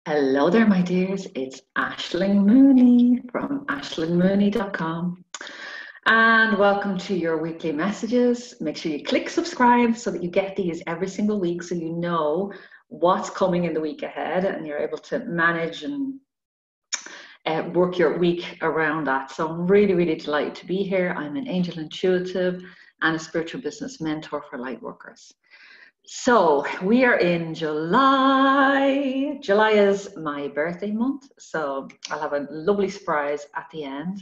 Hello there, my dears. It's Aisling Mooney from AishlingMooney.com. And welcome to your weekly messages. Make sure you click subscribe so that you get these every single week so you know what's coming in the week ahead and you're able to manage and work your week around that. So I'm really, really delighted to be here. I'm an angel intuitive and a spiritual business mentor for Lightworkers. So we are in July. July is my birthday month, so I'll have a lovely surprise at the end,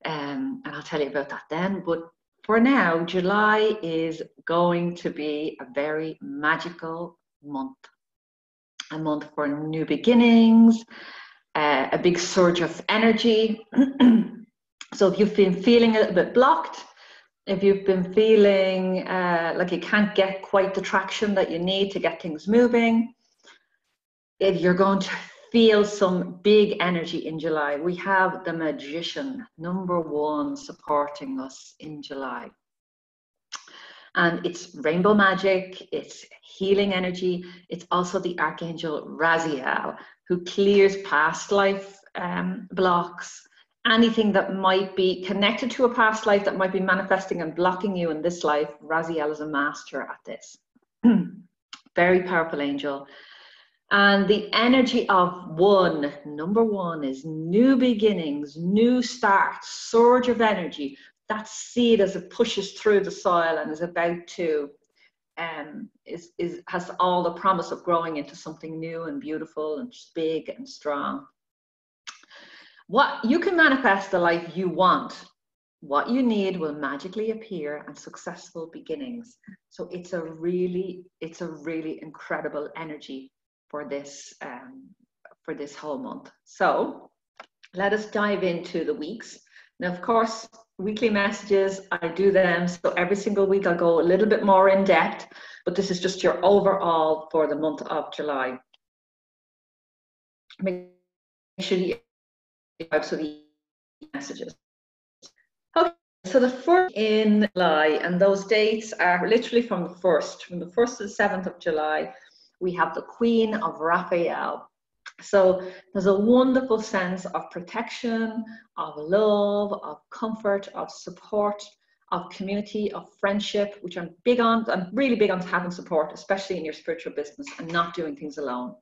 and I'll tell you about that then. But for now, July is going to be a very magical month, a month for new beginnings, a big surge of energy. So if you've been feeling a little bit blocked, if you've been feeling like you can't get quite the traction that you need to get things moving, if you're going to feel some big energy in July, we have the Magician, #1, supporting us in July. And it's rainbow magic, it's healing energy. It's also the Archangel Raziel, who clears past life blocks, anything that might be connected to a past life that might be manifesting and blocking you in this life. Raziel is a master at this. Very powerful angel. And the energy of #1 is new beginnings, new starts, surge of energy. That seed as it pushes through the soil and is about to has all the promise of growing into something new and beautiful and big and strong. What you can manifest the life you want. What you need will magically appear, and successful beginnings. So it's a really incredible energy for this whole month. So let us dive into the weeks. Now, of course, weekly messages, I do them. So every single week I'll go a little bit more in depth, but this is just your overall for the month of July. Make sure you so the messages. Okay, so the first in July, and those dates are literally from the 1st to the 7th of July, we have the Queen of Raphael. So there's a wonderful sense of protection, of love, of comfort, of support, of community, of friendship, which I'm big on. I'm really big on having support, especially in your spiritual business, and not doing things alone.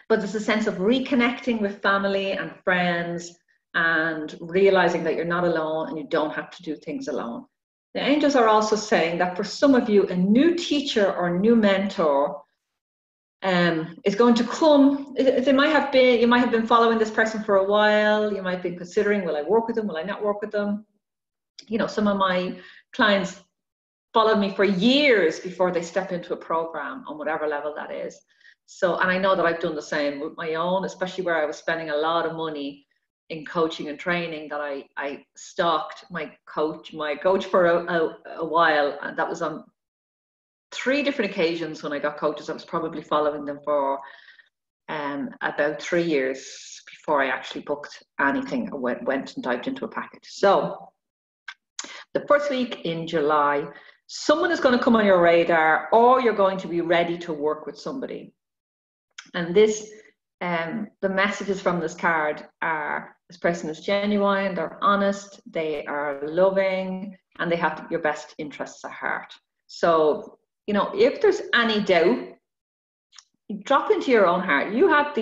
But there's a sense of reconnecting with family and friends and realizing that you're not alone and you don't have to do things alone. The angels are also saying that for some of you, a new teacher or new mentor is going to come. You might have been following this person for a while. You might be considering, will I work with them? Will I not work with them? You know, some of my clients followed me for years before they step into a program on whatever level that is. So, and I know that I've done the same with my own, especially where I was spending a lot of money in coaching and training, that I stalked my coach for a while, and that was on 3 different occasions when I got coaches. I was probably following them for about 3 years before I actually booked anything or went and dived into a package. So the first week in July, someone is going to come on your radar, or you're going to be ready to work with somebody. And this, the messages from this card are, this person is genuine, they're honest, they are loving, and they have your best interests at heart. So, you know, if there's any doubt, drop into your own heart. You have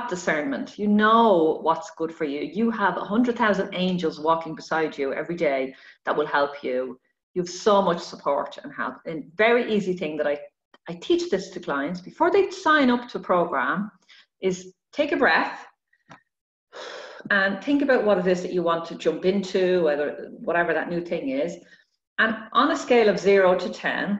discernment. You know what's good for you. You have 100,000 angels walking beside you every day that will help you. You have so much support and help. And very easy thing that I teach this to clients before they sign up to a program is take a breath and think about what it is that you want to jump into, whatever that new thing is. And on a scale of 0 to 10,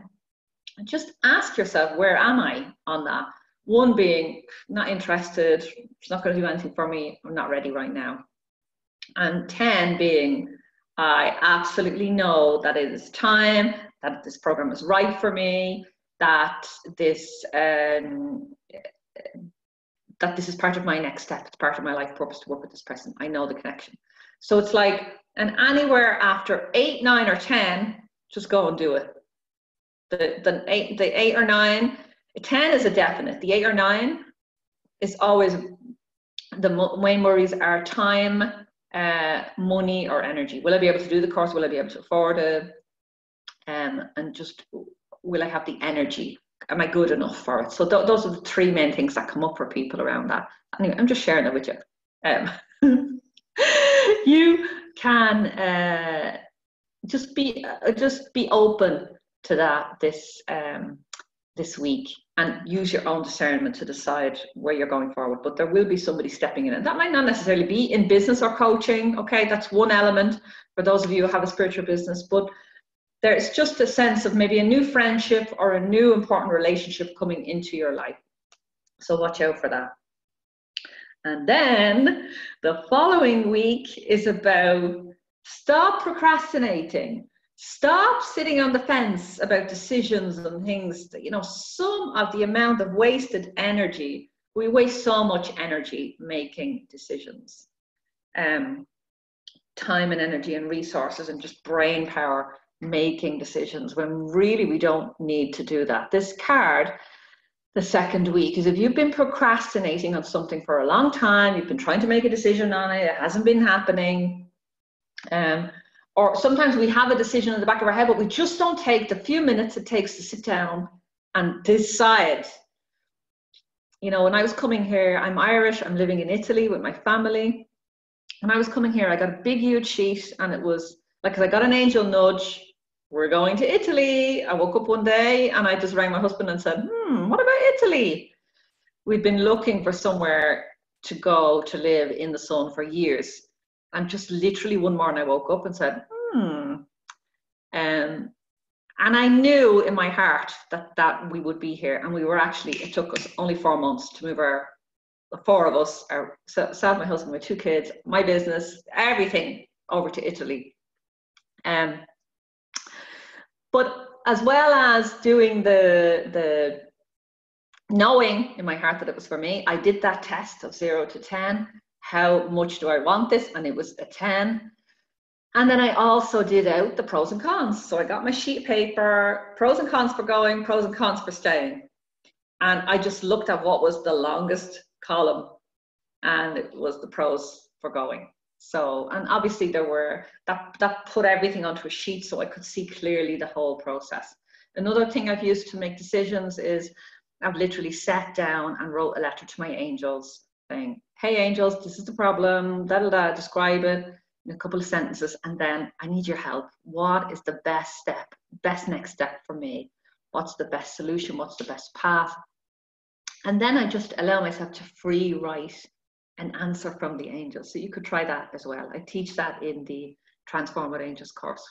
just ask yourself, where am I on that? 1 being not interested, it's not going to do anything for me, I'm not ready right now. And 10 being, I absolutely know that it is time, that this program is right for me, that this is part of my next step. It's part of my life purpose to work with this person. I know the connection. So it's like, and anywhere after 8, 9, or 10, just go and do it. The 8 or 9, 10 is a definite. The 8 or 9 is always, the main worries are time, money, or energy. Will I be able to do the course? Will I be able to afford it? And just, will I have the energy? Am I good enough for it? So those are the 3 main things that come up for people around that. Anyway, I'm just sharing that with you. You can just be open to that this week, and use your own discernment to decide where you're going forward. But there will be somebody stepping in, and that might not necessarily be in business or coaching. Okay, that's one element for those of you who have a spiritual business, but there's just a sense of maybe a new friendship or a new important relationship coming into your life. So watch out for that. And then the following week is about stop procrastinating. Stop sitting on the fence about decisions and things that, some of the amount of wasted energy, we waste so much energy making decisions. Time and energy and resources and just brain power making decisions, when really we don't need to do that. This card, the second week, is if you've been procrastinating on something for a long time, you've been trying to make a decision on it, it hasn't been happening, or sometimes we have a decision in the back of our head, but we just don't take the few minutes it takes to sit down and decide. When I was coming here, I'm Irish, I'm living in Italy with my family. When I was coming here, I got a big, huge sheet, and it was like, I got an angel nudge, we're going to Italy. I woke up one day and I just rang my husband and said, what about Italy? We'd been looking for somewhere to go to live in the sun for years. And just literally one morning I woke up and said, and I knew in my heart that we would be here. And we were actually, it took us only 4 months to move the 4 of us, myself, my husband, my 2 kids, my business, everything over to Italy. But as well as doing the knowing in my heart that it was for me, I did that test of 0 to 10. How much do I want this? And it was a 10. And then I also did out the pros and cons. So I got my sheet of paper, pros and cons for going, pros and cons for staying. And I just looked at what was the longest column, and it was the pros for going. So, and obviously there were, that put everything onto a sheet so I could see clearly the whole process. Another thing I've used to make decisions is I've literally sat down and wrote a letter to my angels saying, hey angels, this is the problem, describe it in a couple of sentences, and then I need your help. What is the best step, best next step for me? What's the best solution? What's the best path? And then I just allow myself to free write an answer from the angels. So you could try that as well. I teach that in the Transform with Angels course.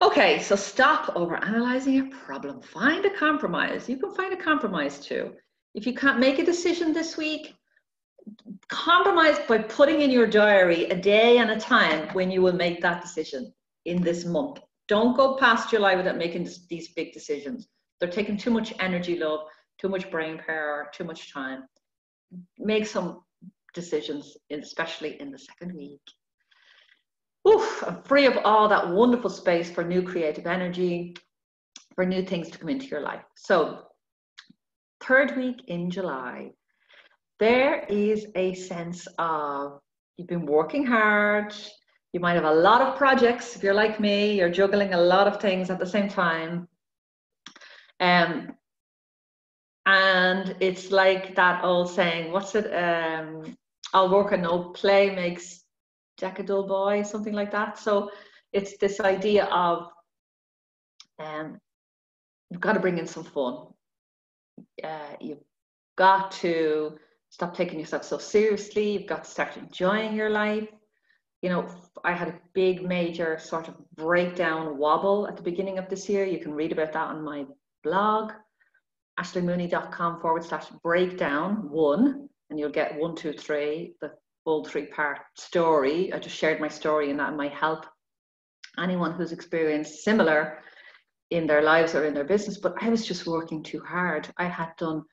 Okay, so stop overanalyzing your problem. Find a compromise. You can find a compromise too. If you can't make a decision this week, compromise by putting in your diary a day and a time when you will make that decision in this month. Don't go past July without making these big decisions. They're taking too much energy, love, too much brain power, too much time. Make some decisions, especially in the second week. Oof, and free up all that wonderful space for new creative energy, for new things to come into your life. So, third week in July, there is a sense of you've been working hard. You might have a lot of projects. If you're like me, you're juggling a lot of things at the same time. And it's like that old saying, what's it? I'll work and no play makes Jack a dull boy, something like that. So it's this idea of you've got to bring in some fun. You've got to stop taking yourself so seriously. You've got to start enjoying your life. I had a big, major sort of breakdown wobble at the beginning of this year. You can read about that on my blog, ashleymooney.com/breakdown1, and you'll get 1, 2, 3, the full 3-part story. I just shared my story, and that might help anyone who's experienced similar in their lives or in their business. But I was just working too hard. I had done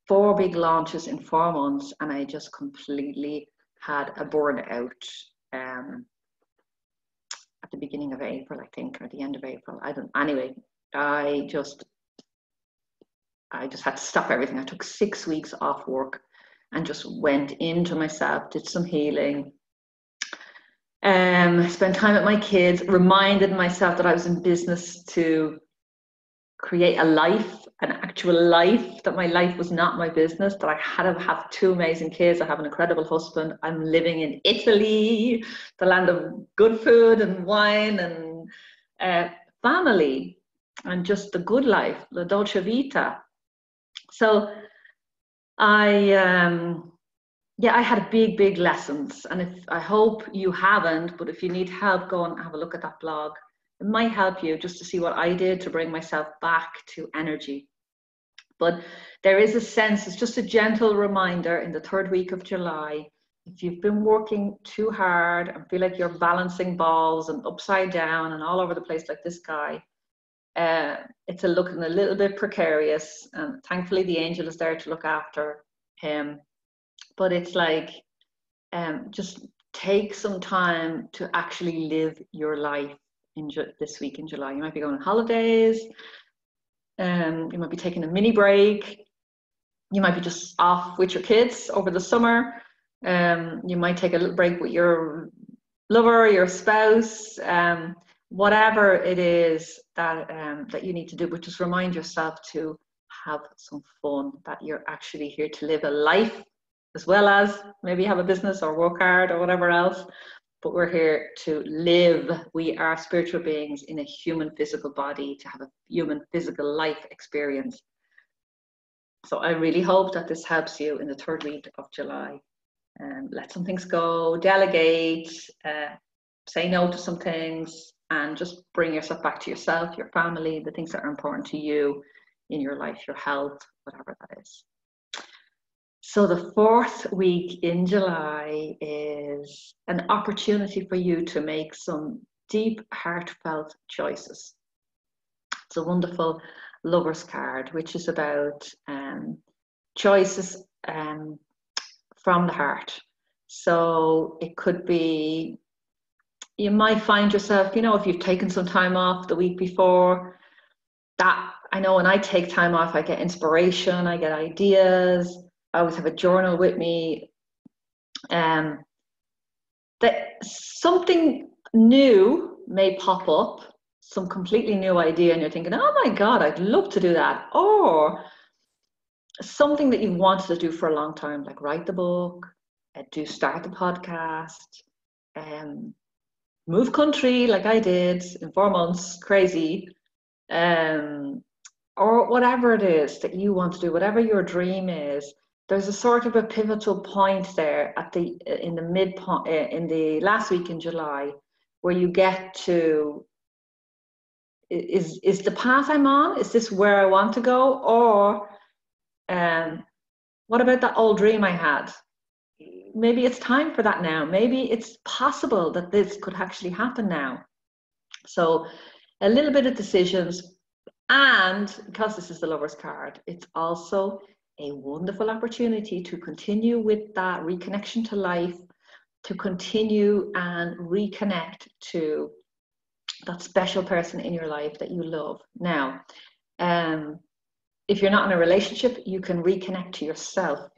4 big launches in 4 months, and I just completely had a burnout the beginning of April, I think, or the end of April. Anyway, I just had to stop everything. I took 6 weeks off work and just went into myself, did some healing, spent time with my kids, reminded myself that I was in business to create a life, an actual life, that my life was not my business, that I had to have 2 amazing kids. I have an incredible husband. I'm living in Italy, the land of good food and wine and family, and just the good life, the dolce vita. So I had big lessons, and I hope you haven't, but if you need help, go and have a look at that blog. It might help you just to see what I did to bring myself back to energy. But there is a sense, it's just a gentle reminder in the 3rd week of July, if you've been working too hard and feel like you're balancing balls and upside down and all over the place like this guy, it's looking a little bit precarious, and thankfully the angel is there to look after him. But it's like, just take some time to actually live your life this week in July. You might be going on holidays, you might be taking a mini break, you might be just off with your kids over the summer, you might take a little break with your lover, your spouse, whatever it is that you need to do, but just remind yourself to have some fun, that you're actually here to live a life as well as maybe have a business or work hard or whatever else, but we're here to live. We are spiritual beings in a human physical body to have a human physical life experience. So I really hope that this helps you in the 3rd week of July. Let some things go, delegate, say no to some things, and just bring yourself back to yourself, your family, the things that are important to you in your life, your health, whatever that is. So the 4th week in July is an opportunity for you to make some deep, heartfelt choices. It's a wonderful lover's card, which is about choices from the heart. So it could be, you might find yourself, if you've taken some time off the week before, that I know when I take time off, I get inspiration, I get ideas. I always have a journal with me. That something new may pop up, some completely new idea, and you're thinking, oh my God, I'd love to do that. Or something that you've wanted to do for a long time, like write the book, start the podcast, move country like I did in 4 months, crazy. Or whatever it is that you want to do, whatever your dream is, there's a sort of a pivotal point there in the last week in July, where you get to, is the path I'm on, is this where I want to go? Or what about that old dream I had? Maybe it's time for that now. Maybe it's possible that this could actually happen now. So a little bit of decisions. And because this is the lover's card, it's also a wonderful opportunity to continue with that reconnection to life, to continue and reconnect to that special person in your life that you love. Now, if you're not in a relationship, you can reconnect to yourself.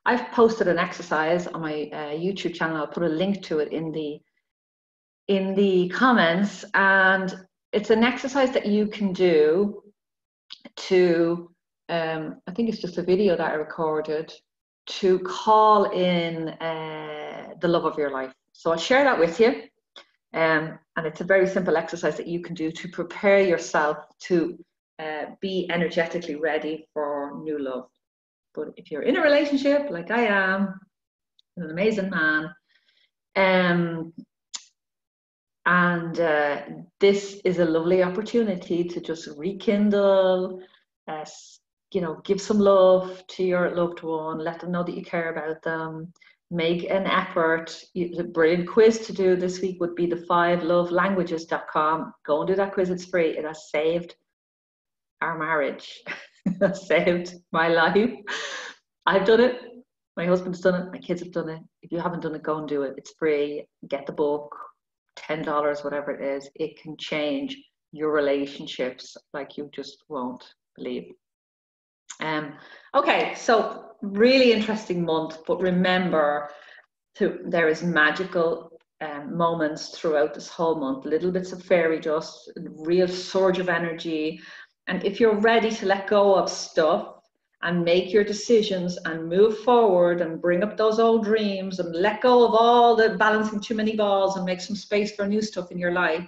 I've posted an exercise on my YouTube channel. I'll put a link to it in the comments, and it's an exercise that you can do to, I think it's just a video that I recorded, to call in the love of your life. So I'll share that with you. And it's a very simple exercise that you can do to prepare yourself to be energetically ready for new love. But if you're in a relationship, like I am, an amazing man, this is a lovely opportunity to just rekindle, give some love to your loved one, let them know that you care about them, make an effort. The brilliant quiz to do this week would be the 5lovelanguages.com. Go and do that quiz, it's free. It has saved our marriage. It has saved my life. I've done it, my husband's done it, my kids have done it. If you haven't done it, go and do it. It's free. Get the book. $10, whatever it is, it can change your relationships like you just won't believe. Okay, so really interesting month, but remember, there is magical moments throughout this whole month, little bits of fairy dust, real surge of energy. And if you're ready to let go of stuff and make your decisions and move forward and bring up those old dreams and let go of all the balancing too many balls and make some space for new stuff in your life,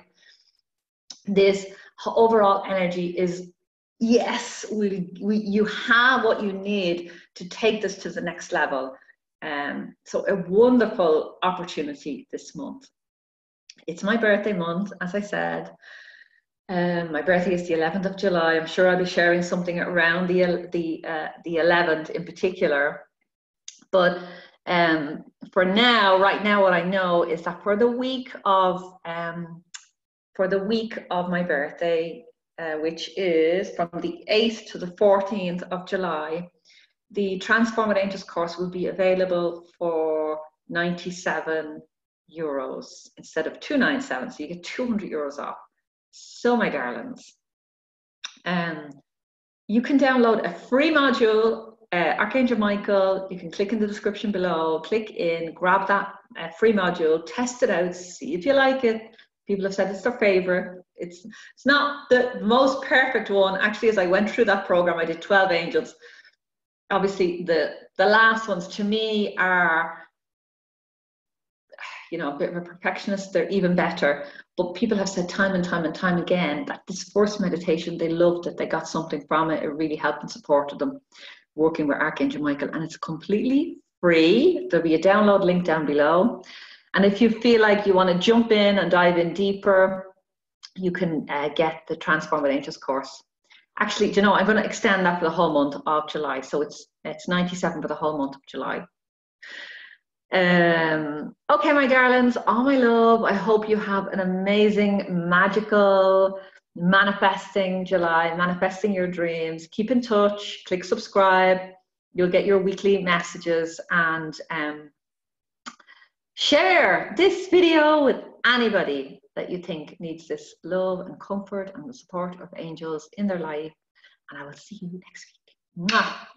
this overall energy is, yes, you have what you need to take this to the next level. So a wonderful opportunity this month. It's my birthday month, as I said. My birthday is the 11th of July. I'm sure I'll be sharing something around the 11th in particular. But for now, right now, what I know is that for the week of my birthday, which is from the 8th to the 14th of July, the Transform with Angels course will be available for €97 instead of $297, so you get €200 off. So my darlings, you can download a free module, Archangel Michael. You can click in the description below, click in, grab that free module, test it out, see if you like it. People have said it's their favorite. It's not the most perfect one. Actually, as I went through that program, I did 12 angels. Obviously, the last ones to me are, you know, a bit of a perfectionist. They're even better. But people have said time and time and time again that this first meditation, they loved it. They got something from it. It really helped and supported them working with Archangel Michael. And it's completely free. There'll be a download link down below. And if you feel like you want to jump in and dive in deeper, you can get the Transform with Angels course. Actually, you know, I'm going to extend that for the whole month of July. So it's 97 for the whole month of July. Okay, my darlings, all my love. I hope you have an amazing, magical, manifesting July, manifesting your dreams. Keep in touch, click subscribe. You'll get your weekly messages, and share this video with anybody that you think needs this love and comfort and the support of angels in their life. And I will see you next week. Mwah.